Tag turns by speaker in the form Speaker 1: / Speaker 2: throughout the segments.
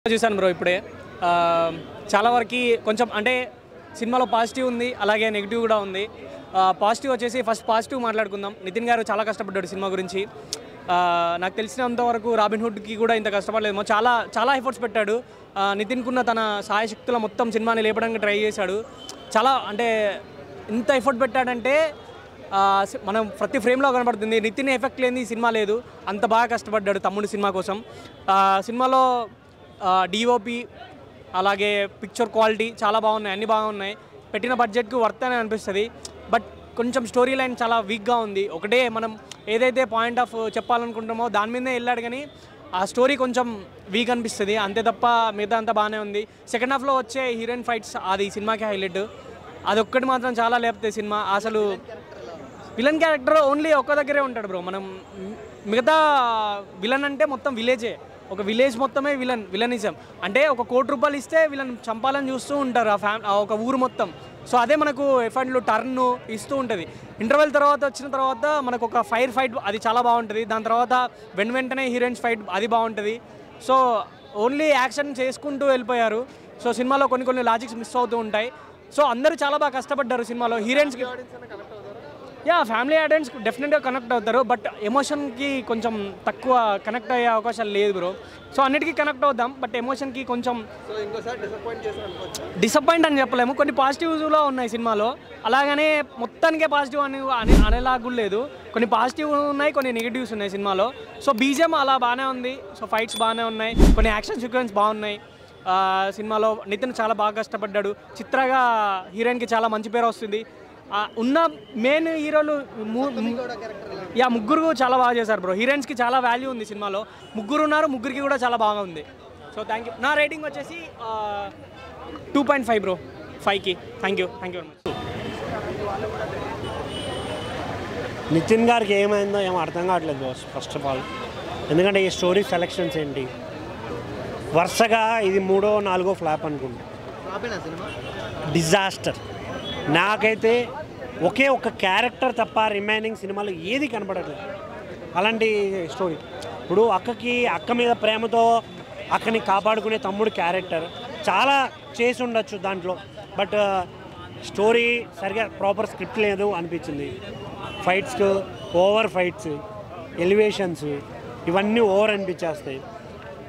Speaker 1: చూసాను బ్రో ఇప్పుడే చాలా వరకు కొంచెం అంటే సినిమాలో పాజిటివ్ ఉంది అలాగే నెగిటివ్ కూడా ఉంది. పాజిటివ్ వచ్చేసి ఫస్ట్ పాజిటివ్ మాట్లాడుకుందాం. నితిన్ గారు చాలా కష్టపడ్డాడు సినిమా గురించి. నాకు తెలిసినంత వరకు రాబిన్ హుడ్కి కూడా ఇంత కష్టపడలేమో, చాలా చాలా ఎఫర్ట్స్ పెట్టాడు. నితిన్కున్న తన సాయశక్తుల మొత్తం సినిమాని లేపడానికి ట్రై చేశాడు. చాలా అంటే ఇంత ఎఫర్ట్ పెట్టాడంటే మనం ప్రతి ఫ్రేమ్లో కనబడుతుంది. నితిన్ ఎఫెక్ట్ లేని సినిమా లేదు, అంత బాగా కష్టపడ్డాడు తమ్ముడు సినిమా కోసం. సినిమాలో డిఓపి అలాగే పిక్చర్ క్వాలిటీ చాలా బాగున్నాయి, అన్నీ బాగున్నాయి. పెట్టిన బడ్జెట్కి వర్త్ అని అనిపిస్తుంది. బట్ కొంచెం స్టోరీ లైన్ చాలా వీక్గా ఉంది. ఒకటే మనం ఏదైతే పాయింట్ ఆఫ్ చెప్పాలనుకుంటామో దాని మీదే వెళ్ళాడు, కానీ ఆ స్టోరీ కొంచెం వీక్ అనిపిస్తుంది అంతే తప్ప మిగతా అంతా బాగానే ఉంది. సెకండ్ హాఫ్లో వచ్చే హీరోయిన్ ఫైట్స్ అది సినిమాకి హైలైట్. అదొక్కటి మాత్రం చాలా లేపుతాయి సినిమా. అసలు విలన్ క్యారెక్టర్ ఓన్లీ ఒక్క దగ్గరే ఉంటాడు బ్రో. మనం మిగతా విలన్ అంటే మొత్తం విలేజే, ఒక విలేజ్ మొత్తమే విలనిజం. అంటే ఒక ₹1,00,00,000 ఇస్తే విలన్ చంపాలని చూస్తూ ఉంటారు ఒక ఊరు మొత్తం. సో అదే మనకు ఎఫెండ్లు టర్న్ ఇస్తూ ఉంటుంది. ఇంటర్వెల్ తర్వాత వచ్చిన తర్వాత మనకు ఒక ఫైర్ ఫైట్ అది చాలా బాగుంటుంది. దాని తర్వాత వెంటనే హీరోయిన్స్ ఫైట్ అది బాగుంటుంది. సో ఓన్లీ యాక్షన్ చేసుకుంటూ వెళ్ళిపోయారు. సో సినిమాలో కొన్ని లాజిక్స్ మిస్ అవుతూ ఉంటాయి. సో అందరూ చాలా బాగా కష్టపడ్డారు సినిమాలో. హీరోయిన్స్కి ఫ్యామిలీ ఆడియన్స్ డెఫినెట్గా కనెక్ట్ అవుతారు. బట్ ఎమోషన్కి కొంచెం తక్కువ కనెక్ట్ అయ్యే అవకాశాలు లేదు బ్రో. సో అన్నిటికీ కనెక్ట్ అవుదాం, బట్ ఎమోషన్కి కొంచెం డిసప్పాయింట్ అని చెప్పలేము. కొన్ని పాజిటివ్స్లో ఉన్నాయి సినిమాలో, అలాగనే మొత్తానికే పాజిటివ్ అనేలాగా లేదు. కొన్ని పాజిటివ్ ఉన్నాయి, కొన్ని నెగిటివ్స్ ఉన్నాయి సినిమాలో. సో బీజిఎం అలా బాగానే ఉంది. సో ఫైట్స్ బాగానే ఉన్నాయి, కొన్ని యాక్షన్ సీక్వెన్స్ బాగున్నాయి. సినిమాలో నితిన్ చాలా బాగా కష్టపడ్డాడు. చిత్రగా హీరోయిన్కి చాలా మంచి పేరు వస్తుంది. ఉన్న మెయిన్ హీరోలు ముగ్గురు చాలా బాగా చేశారు బ్రో. హీరోయిన్స్కి చాలా వాల్యూ ఉంది సినిమాలో. ముగ్గురు ఉన్నారు, ముగ్గురికి కూడా చాలా బాగా ఉంది. So thank you. నా రేటింగ్ వచ్చేసి 2.5 బ్రో, 5కి. Thank you very much.
Speaker 2: Nitin గారికి ఏమైందో ఏమో అర్థం కావట్లేదు బాస్. ఫస్ట్ ఆఫ్ ఆల్ ఎందుకంటే ఈ స్టోరీ సెలెక్షన్స్ ఏంటి, వరుసగా ఇది 3వ 4వ ఫ్లాప్ అనుకుంటా. డిజాస్టర్. నాకైతే ఒకే ఒక క్యారెక్టర్ తప్ప రిమైనింగ్ సినిమాలో ఏది కనపడట్లేదు. అలాంటి స్టోరీ. ఇప్పుడు అక్క మీద ప్రేమతో అక్కని కాపాడుకునే తమ్ముడు క్యారెక్టర్ చాలా చేసి ఉండొచ్చు దాంట్లో. బట్ స్టోరీ సరిగా ప్రాపర్ స్క్రిప్ట్ లేదు అనిపించింది. ఫైట్స్ ఓవర్ ఫైట్స్, ఎలివేషన్స్ ఇవన్నీ ఓవర్ అనిపించేస్తాయి.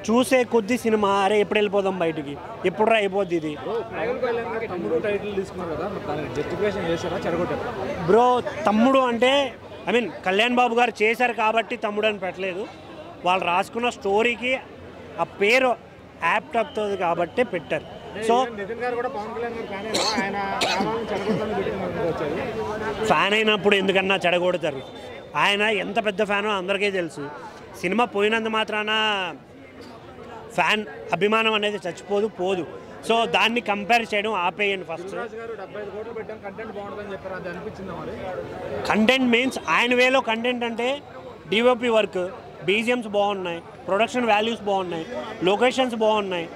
Speaker 2: చూసే కొద్ది సినిమా అరే ఎప్పుడు వెళ్ళిపోదాం బయటికి, ఎప్పుడు అయిపోద్ది ఇది బ్రో. తమ్ముడు అంటే కళ్యాణ్ బాబు గారు చేశారు కాబట్టి తమ్ముడు అని పెట్టలేదు. వాళ్ళు రాసుకున్న స్టోరీకి ఆ పేరు యాప్ట్ అవుతుంది కాబట్టి పెట్టారు. సో ఫ్యాన్ అయినప్పుడు ఎందుకన్నా చెడగొడతారు. ఆయన ఎంత పెద్ద ఫ్యానో అందరికీ తెలుసు. సినిమా పోయినంత మాత్రాన ఫ్యాన్ అభిమానం అనేది పోదు. సో దాన్ని కంపేర్ చేయడం ఆపేయండి ఫస్ట్. కంటెంట్ మీన్స్ ఆయన వేలో కంటెంట్ అంటే డిఓపి వర్క్, బీజిఎమ్స్ బాగున్నాయి, ప్రొడక్షన్ వాల్యూస్ బాగున్నాయి, లొకేషన్స్ బాగున్నాయి.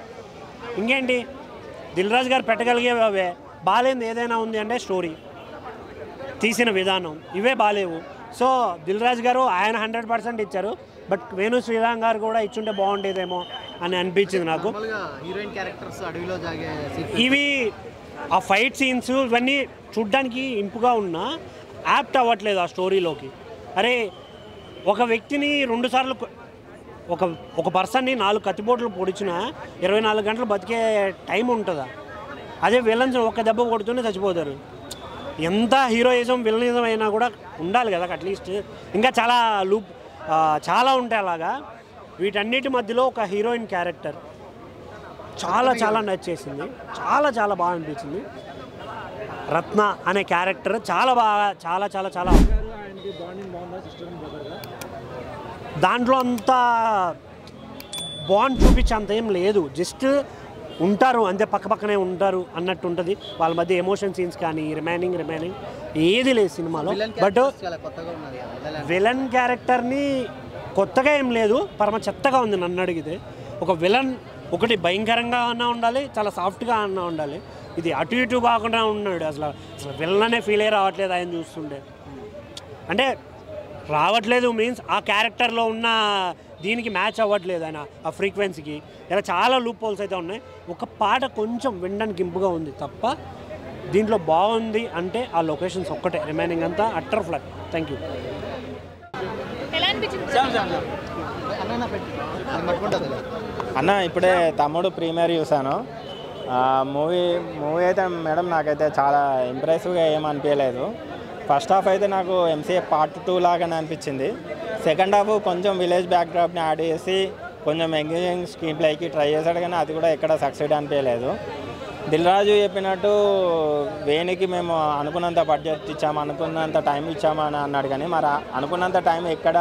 Speaker 2: ఇంకేంటి దిల్ రాజు గారు పెట్టగలిగేవే. బాగాలేంది ఏదైనా ఉంది అంటే స్టోరీ, తీసిన విధానం, ఇవే బాగాలేవు. సో దిల్ రాజు గారు ఆయన 100% ఇచ్చారు. బట్ వేణు శ్రీరామ్ గారు కూడా ఇచ్చుంటే బాగుండేదేమో అని అనిపించింది నాకు. ఇవి ఆ ఫైట్ సీన్స్ ఇవన్నీ చూడ్డానికి ఇంపుగా ఉన్నా యాప్ట్ అవ్వట్లేదు ఆ స్టోరీలోకి. అరే ఒక వ్యక్తిని 2 సార్లు ఒక పర్సన్ని 4 కత్తిపోట్లు పొడిచినా 24 గంటలు బతికే టైం ఉంటుందా? అదే విలన్స్ ఒక దెబ్బ కొడుతూనే చచ్చిపోతారు. ఎంత హీరోయిజం విలనిజం అయినా కూడా ఉండాలి కదా అట్లీస్ట్. ఇంకా చాలా ఉంటాయి అలాగా. వీటన్నిటి మధ్యలో ఒక హీరోయిన్ క్యారెక్టర్ చాలా నచ్చేసింది. చాలా బాగా అనిపించింది. రత్న అనే క్యారెక్టర్ చాలా దాంట్లో అంత బాండ్ చూపించేంత ఏం లేదు. జస్ట్ ఉంటారు అంతే, పక్కనే ఉంటారు అన్నట్టు ఉంటుంది. వాళ్ళ మధ్య ఎమోషన్ సీన్స్ కానీ రిమైనింగ్ ఏది లేదు సినిమాలో. బట్ విలన్ క్యారెక్టర్ని కొత్తగా ఏం లేదు, పరమ చెత్తగా ఉంది నన్ను అడిగితే. ఒక విలన్ ఒకటి భయంకరంగా అన్నా ఉండాలి, చాలా సాఫ్ట్గా అన్నా ఉండాలి. ఇది అటు ఇటు కాకుండా ఉన్నాడు. అసలు విలన్ అనే ఫీలే రావట్లేదు ఆయన చూస్తుండే. అంటే రావట్లేదు మీన్స్ ఆ క్యారెక్టర్లో ఉన్న దీనికి మ్యాచ్ అవ్వట్లేదు ఆయన ఆ ఫ్రీక్వెన్సీకి. ఇలా చాలా లూప్ హోల్స్ అయితే ఉన్నాయి. ఒక పాట కొంచెం వినడానికి ఇంపుగా ఉంది తప్ప దీంట్లో బాగుంది అంటే ఆ లొకేషన్స్ ఒక్కటే, రిమైనింగ్ అంతా అట్టర్ ఫ్లాట్. Thank you.
Speaker 3: అన్న ఇప్పుడే తమ్ముడు ప్రీమియర్ చూసాను. మూవీ అయితే మేడం నాకైతే చాలా ఇంప్రెసివ్గా ఏమనిపించలేదు. ఫస్ట్ హాఫ్ అయితే నాకు ఎంసీఏ పార్ట్ 2 లాగానే అనిపించింది. సెకండ్ హాఫ్ కొంచెం విలేజ్ బ్యాక్డ్రాప్ని యాడ్ చేసి కొంచెం ఎంగేజింగ్ స్క్రీన్ ప్లేకి ట్రై చేశాడు, కానీ అది కూడా ఎక్కడ సక్సెడ్ అనిపించలేదు. దిల్ రాజు చెప్పినట్టు వేణుకి మేము అనుకున్నంత బడ్జెట్ ఇచ్చాము, అనుకున్నంత టైం ఇచ్చాము అని అన్నాడు, కానీ మరి అనుకున్నంత టైం ఎక్కడ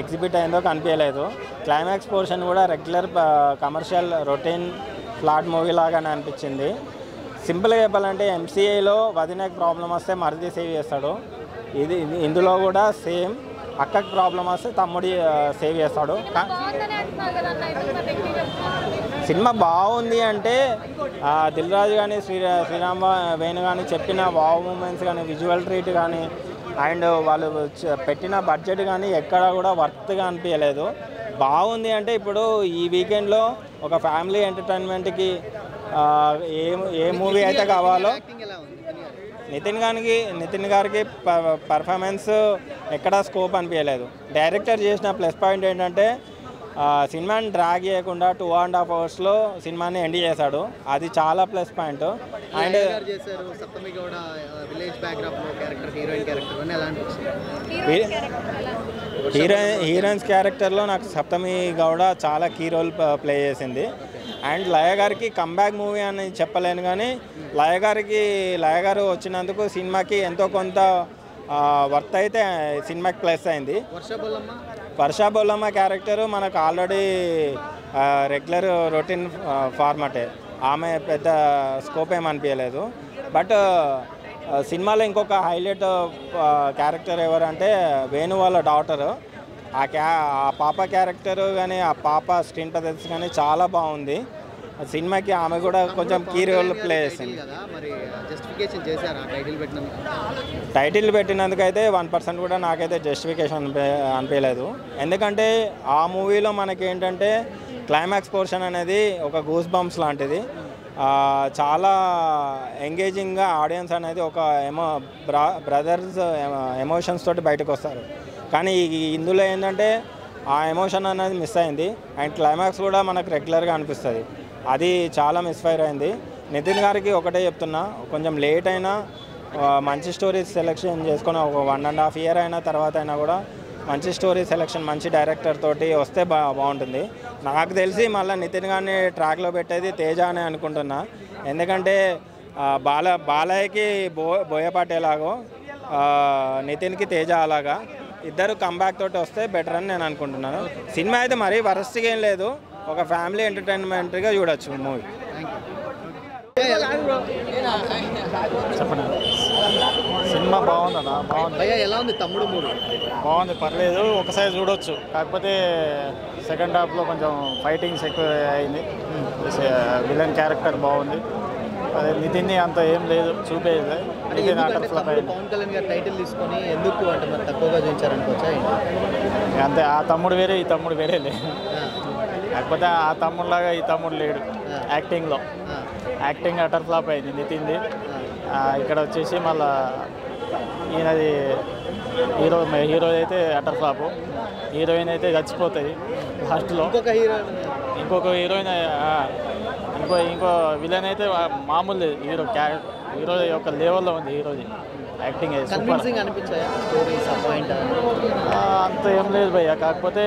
Speaker 3: ఎగ్జిబిట్ అయిందో కనిపించలేదు. క్లైమాక్స్ పోర్షన్ కూడా regular commercial routine flat movie లాగానే అనిపించింది. సింపుల్గా చెప్పాలంటే ఎంసీఏలో వదినకి ప్రాబ్లం వస్తే మరిది సేవ్ చేస్తాడు, ఇందులో కూడా సేమ్ అక్కకి ప్రాబ్లం వస్తే తమ్ముడి సేవ్ చేస్తాడు. సినిమా బాగుంది అంటే దిల్ రాజు కానీ శ్రీరామ్ వేణు కానీ చెప్పిన వావ్ మూమెంట్స్ కానీ విజువల్ ట్రీట్ కానీ అండ్ వాళ్ళు పెట్టిన బడ్జెట్ కానీ ఎక్కడ కూడా వర్త్గా అనిపించలేదు. బాగుంది అంటే ఇప్పుడు ఈ వీకెండ్లో ఒక ఫ్యామిలీ ఎంటర్టైన్మెంట్కి ఏ మూవీ అయితే కావాలో నితిన్ గారికి పర్ఫార్మెన్స్ ఎక్కడా స్కోప్ అనిపించలేదు. డైరెక్టర్ చేసిన ప్లస్ పాయింట్ ఏంటంటే సినిమాని డ్రాగ్ చేయకుండా 2.5 అవర్స్లో సినిమాని ఎండ్ చేశాడు, అది చాలా ప్లస్ పాయింట్. అండ్ హీరోయిన్స్ క్యారెక్టర్లో నాకు సప్తమి గౌడ చాలా కీ రోల్ ప్లే చేసింది. అండ్ లయ గారికి కంబ్యాక్ మూవీ అని చెప్పలేను, కానీ లయ గారు వచ్చినందుకు సినిమాకి ఎంతో కొంత వర్త్ అయితే సినిమాకి ప్లస్ అయింది. వర్షా బొల్లమ్మ క్యారెక్టరు మనకు ఆల్రెడీ రెగ్యులర్ రొటీన్ ఫార్మాటే, ఆమె పెద్ద స్కోప్ ఏమనిపించలేదు. బట్ సినిమాలో ఇంకొక హైలైట్ క్యారెక్టర్ ఎవరంటే వేణు వాళ్ళ డాటరు. ఆ పాప క్యారెక్టరు కానీ ఆ పాప స్క్రీన్ ప్రజెన్స్ కానీ చాలా బాగుంది. సినిమాకి ఆమె కూడా కొంచెం కీ రోల్ ప్లే చేసింది. టైటిల్ పెట్టినందుకైతే 1% కూడా నాకైతే జస్టిఫికేషన్ అనిపించలేదు. ఎందుకంటే ఆ మూవీలో మనకి ఏంటంటే క్లైమాక్స్ పోర్షన్ అనేది ఒక గూస్ బంప్స్ లాంటిది, చాలా ఎంగేజింగ్గా ఆడియన్స్ అనేది ఒక బ్రదర్స్ ఎమోషన్స్ తోటి బయటకు వస్తారు. కానీ ఇందులో ఏంటంటే ఆ ఎమోషన్ అనేది మిస్ అయింది. అండ్ క్లైమాక్స్ కూడా మనకు రెగ్యులర్గా అనిపిస్తుంది, అది చాలా మిస్ఫైర్ అయింది. నితిన్ గారికి ఒకటే చెప్తున్నా, కొంచెం లేట్ అయినా మంచి స్టోరీస్ సెలెక్షన్ చేసుకొని ఒక 1.5 year అయినా తర్వాత అయినా కూడా మంచి స్టోరీ సెలెక్షన్ మంచి డైరెక్టర్ తోటి వస్తే బాగుంటుంది. నాకు తెలిసి మళ్ళీ నితిన్ గారిని ట్రాక్లో పెట్టేది తేజ అని అనుకుంటున్నా. ఎందుకంటే బాలయ్యకి బోయపాటి ఎలాగో నితిన్కి తేజ అలాగా ఇద్దరు కంబ్యాక్ తోటి వస్తే బెటర్ అని నేను అనుకుంటున్నాను. సినిమా అయితే మరీ వరస్ట్గా ఏం లేదు, ఒక ఫ్యామిలీ ఎంటర్టైన్మెంట్గా చూడొచ్చు మూవీ.
Speaker 4: చెప్పండి. సినిమా బాగుందన్న, బాగుంది.
Speaker 5: ఎలా ఉంది తమ్ముడు మూడు?
Speaker 4: బాగుంది, పర్లేదు, ఒకసారి చూడొచ్చు. కాకపోతే సెకండ్ హాఫ్లో కొంచెం ఫైటింగ్స్ ఎక్కువ అయింది. విలన్ క్యారెక్టర్ బాగుంది, అదే నితిన్ని అంత ఏం లేదు చూపేది.
Speaker 5: పవన్ కళ్యాణ్ గారు టైటిల్ తీసుకొని ఎందుకు అంటే మరి తక్కువగా చూపించారనుకోవచ్చా?
Speaker 4: అంతే, ఆ తమ్ముడు వేరే ఈ తమ్ముడు వేరే లేదు. కాకపోతే ఆ తమ్ముడులాగా ఈ తమ్ముడు లేడు యాక్టింగ్లో. యాక్టింగ్ అటర్ ఫ్లాప్ అయింది నితిన్ది. ఇక్కడ వచ్చేసి మళ్ళా ఈయనది హీరో అయితే అటర్ ఫ్లాప్, హీరోయిన్ అయితే చచ్చిపోతుంది లాస్ట్లో. ఇంకొక హీరోయిన్ ఇంకో విలన్ అయితే మామూలు లేదు. హీరో యొక్క లెవెల్లో ఉంది హీరోది యాక్టింగ్. అంత ఏం లేదు భయ్య, కాకపోతే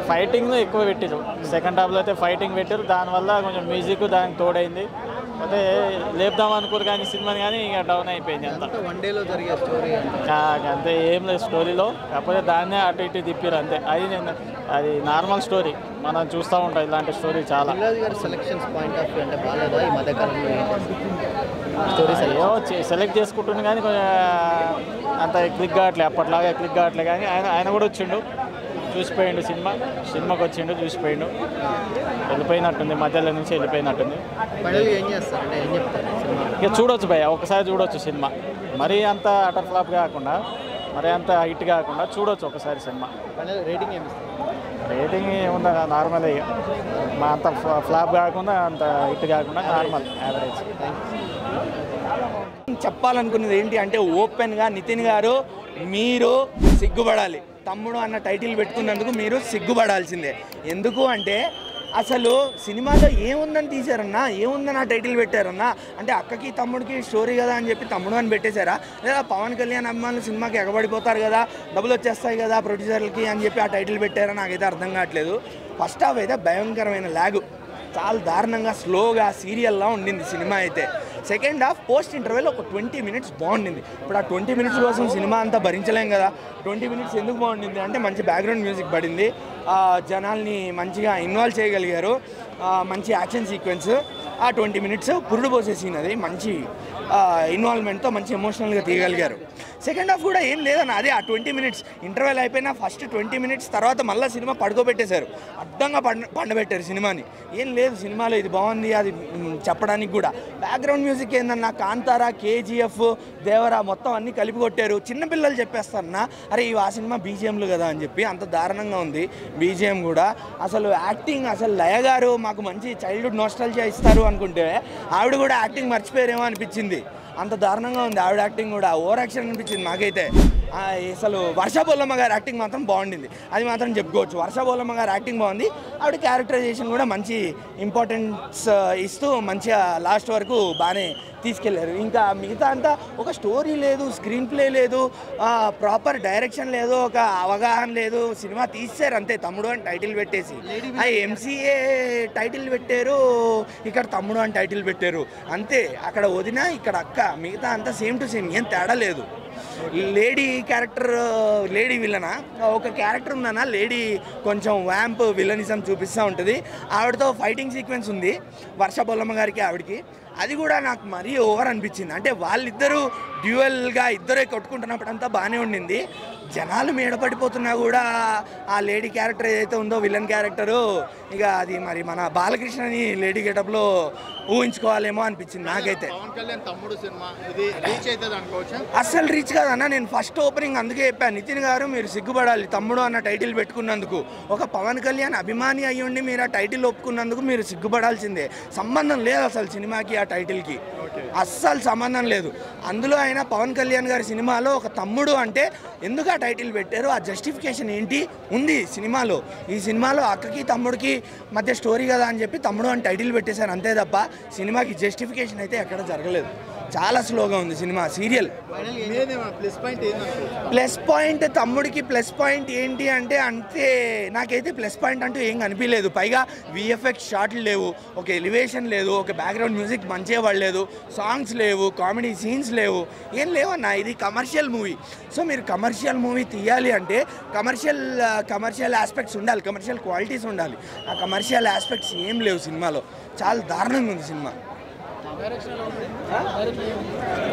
Speaker 4: ఫైటింగ్ ఎక్కువ పెట్టారు. సెకండ్ హాఫ్లో అయితే ఫైటింగ్ పెట్టారు, దానివల్ల కొంచెం మ్యూజిక్ దానికి తోడైంది. అయితే లేపుదాం అనుకోరు కానీ సినిమాని, కానీ ఇక డౌన్ అయిపోయింది అంతా. అంతే, ఏం లేదు స్టోరీలో, కాకపోతే దాన్నే అటు ఇటు తిప్పారు అంతే. అది నార్మల్ స్టోరీ, మనం చూస్తూ ఉంటాం ఇలాంటి స్టోరీ చాలా. సెలెక్ట్ చేసుకుంటుంది కానీ కొంచెం అంత క్లిక్ కావట్లే, అప్పట్లాగా క్లిక్ కావట్లే. కానీ ఆయన కూడా వచ్చిండు, చూసిపోయిండు, సినిమాకి వచ్చిండు, చూసిపోయిండు, వెళ్ళిపోయినట్టుంది, మధ్యలో నుంచి వెళ్ళిపోయినట్టుంది. ఇక చూడొచ్చు భయ్య, ఒకసారి చూడొచ్చు సినిమా, మరీ అంత అటర్ ఫ్లాప్ కాకుండా మరి అంత హిట్ కాకుండా చూడొచ్చు ఒకసారి సినిమా.
Speaker 5: రేటింగ్ ఏమి ఇస్తారు?
Speaker 4: రేటింగ్ ఏముందా నార్మల్, మా అంత ఫ్లాప్ కాకుండా అంత హిట్ కాకుండా నార్మల్ యావరేజ్.
Speaker 6: చెప్పాలనుకున్నది ఏంటి అంటే ఓపెన్గా నితిన్ గారు మీరు సిగ్గుపడాలి. తమ్ముడు అన్న టైటిల్ పెట్టుకున్నందుకు మీరు సిగ్గుపడాల్సిందే. ఎందుకు అంటే అసలు సినిమాలో ఏముందని తీశారన్నా, ఏముందని ఆ టైటిల్ పెట్టారన్నా అంటే అక్కకి తమ్ముడికి స్టోరీ కదా అని చెప్పి తమ్ముడు అని పెట్టేశారా, లేదా పవన్ కళ్యాణ్ అభిమానులు సినిమాకి ఎగబడిపోతారు కదా, డబ్బులు వచ్చేస్తాయి కదా ప్రొడ్యూసర్లకి అని చెప్పి ఆ టైటిల్ పెట్టారా నాకైతే అర్థం కావట్లేదు. ఫస్ట్ హాఫ్ అయితే భయంకరమైన లాగు, చాలా దారుణంగా స్లోగా సీరియల్లా ఉండింది సినిమా అయితే. సెకండ్ హాఫ్ పోస్ట్ ఇంటర్వెల్ ఒక 20 minutes బాగుండింది. ఇప్పుడు ఆ 20 minutes కోసం సినిమా అంతా భరించలేం కదా. 20 minutes ఎందుకు బాగుండింది అంటే మంచి బ్యాక్గ్రౌండ్ మ్యూజిక్ పడింది, జనాల్ని మంచిగా ఇన్వాల్వ్ చేయగలిగారు, మంచి యాక్షన్ సీక్వెన్స్. ఆ 20 minutes పురుడు పోసే సీన్ అది మంచి ఇన్వాల్వ్మెంట్తో మంచి ఎమోషనల్గా తీయగలిగారు. సెకండ్ హాఫ్ కూడా ఏం లేదన్న, అదే ఆ 20 minutes ఇంటర్వెల్ అయిపోయినా ఫస్ట్ 20 minutes తర్వాత మళ్ళీ సినిమా పడుకోబెట్టేశారు, అడ్డంగా పండబెట్టారు సినిమాని. ఏం లేదు సినిమాలో, ఇది బాగుంది అది చెప్పడానికి కూడా. బ్యాక్గ్రౌండ్ మ్యూజిక్ ఏందన్నా, కాంతారా, KGF, దేవరా మొత్తం అన్నీ కలిపి కొట్టారు. చిన్నపిల్లలు చెప్పేస్తారన్నా అరే ఇవి ఆ సినిమా బీజిఎంలు కదా అని చెప్పి, అంత దారుణంగా ఉంది బీజిఎం కూడా. అసలు యాక్టింగ్, అసలు లయ గారు మాకు మంచి చైల్డ్హుడ్ నోస్టాల్జియా ఇస్తారు అనుకుంటే ఆవిడ కూడా యాక్టింగ్ మర్చిపోయారేమో అనిపించింది, అంత దారుణంగా ఉంది ఆవిడ యాక్టింగ్ కూడా. ఓవర్ యాక్షన్ అనిపించింది నాకైతే. అసలు వర్ష బొల్లమ్మ గారి యాక్టింగ్ మాత్రం బాగుండింది, అది మాత్రం చెప్పుకోవచ్చు. వర్ష బొల్లమ్మ గారి యాక్టింగ్ బాగుంది, ఆవిడ క్యారెక్టరైజేషన్ కూడా మంచి ఇంపార్టెన్స్ ఇస్తూ మంచిగా లాస్ట్ వరకు బాగానే తీసుకెళ్లారు. ఇంకా మిగతా అంతా ఒక స్టోరీ లేదు, స్క్రీన్ ప్లే లేదు, ప్రాపర్ డైరెక్షన్ లేదు, ఒక అవగాహన లేదు. సినిమా తీశారు అంతే, తమ్ముడు అని టైటిల్ పెట్టేసి. MCA టైటిల్ పెట్టారు, ఇక్కడ తమ్ముడు అని టైటిల్ పెట్టారు అంతే. అక్కడ వదిన, ఇక్కడ అక్క, మిగతా అంతా సేమ్ టు సేమ్, ఏం తేడా లేదు. లేడీ క్యారెక్టర్, లేడీ విలనా, ఒక క్యారెక్టర్ ఉందన్నా లేడీ కొంచెం వ్యాంప్ విలనిజం చూపిస్తూ ఉంటుంది. ఆవిడతో ఫైటింగ్ సీక్వెన్స్ ఉంది వర్ష బొల్లమ్మ గారికి ఆవిడకి, అది కూడా నాకు మరీ ఓవర్ అనిపించింది. అంటే వాళ్ళిద్దరూ డ్యూయల్గా ఇద్దరే కొట్టుకుంటున్నప్పుడు అంతా బాగానే ఉండింది. జనాలు మేడపడిపోతున్నా కూడా ఆ లేడీ క్యారెక్టర్ ఏదైతే ఉందో విలన్ క్యారెక్టరు, ఇక అది మరి మన బాలకృష్ణని లేడీ గెటప్లో ఊహించుకోవాలేమో అనిపించింది నాకైతే. అస్సలు రీచ్ కాదన్నా, నేను ఫస్ట్ ఓపెనింగ్ అందుకే చెప్పాను, నితిన్ గారు మీరు సిగ్గుపడాలి తమ్ముడు అన్న టైటిల్ పెట్టుకున్నందుకు. ఒక పవన్ కళ్యాణ్ అభిమాని అయ్యుండి మీరు ఆ టైటిల్ ఒప్పుకున్నందుకు మీరు సిగ్గుపడాల్సిందే. సంబంధం లేదు అసలు సినిమాకి ఆ టైటిల్కి, అస్సలు సంబంధం లేదు. అందులో అయినా పవన్ కళ్యాణ్ గారి సినిమాలో ఒక తమ్ముడు అంటే ఎందుకు ఆ టైటిల్ పెట్టారు, ఆ జస్టిఫికేషన్ ఏంటి ఉంది సినిమాలో. ఈ సినిమాలో అక్కకి తమ్ముడికి మధ్య స్టోరీ కదా అని చెప్పి తమ్ముడు అని టైటిల్ పెట్టేశారు అంతే తప్ప సినిమాకి జస్టిఫికేషన్ అయితే ఎక్కడ జరగలేదు. చాలా స్లోగా ఉంది సినిమా, సీరియల్. ప్లస్ పాయింట్ తమ్ముడికి ప్లస్ పాయింట్ ఏంటి అంటే అంతే, నాకైతే ప్లస్ పాయింట్ అంటూ ఏం కనిపించలేదు. పైగా VFX షాట్లు లేవు, ఒక ఎలివేషన్ లేదు, ఒక బ్యాక్గ్రౌండ్ మ్యూజిక్ మంచిగా పడలేదు, సాంగ్స్ లేవు, కామెడీ సీన్స్ లేవు, ఏం లేవన్నా. ఇది కమర్షియల్ మూవీ. సో మీరు కమర్షియల్ మూవీ తీయాలి అంటే కమర్షియల్ ఆస్పెక్ట్స్ ఉండాలి, కమర్షియల్ క్వాలిటీస్ ఉండాలి. ఆ కమర్షియల్ ఆస్పెక్ట్స్ ఏం లేవు సినిమాలో, చాలా దారుణంగా ఉంది సినిమా.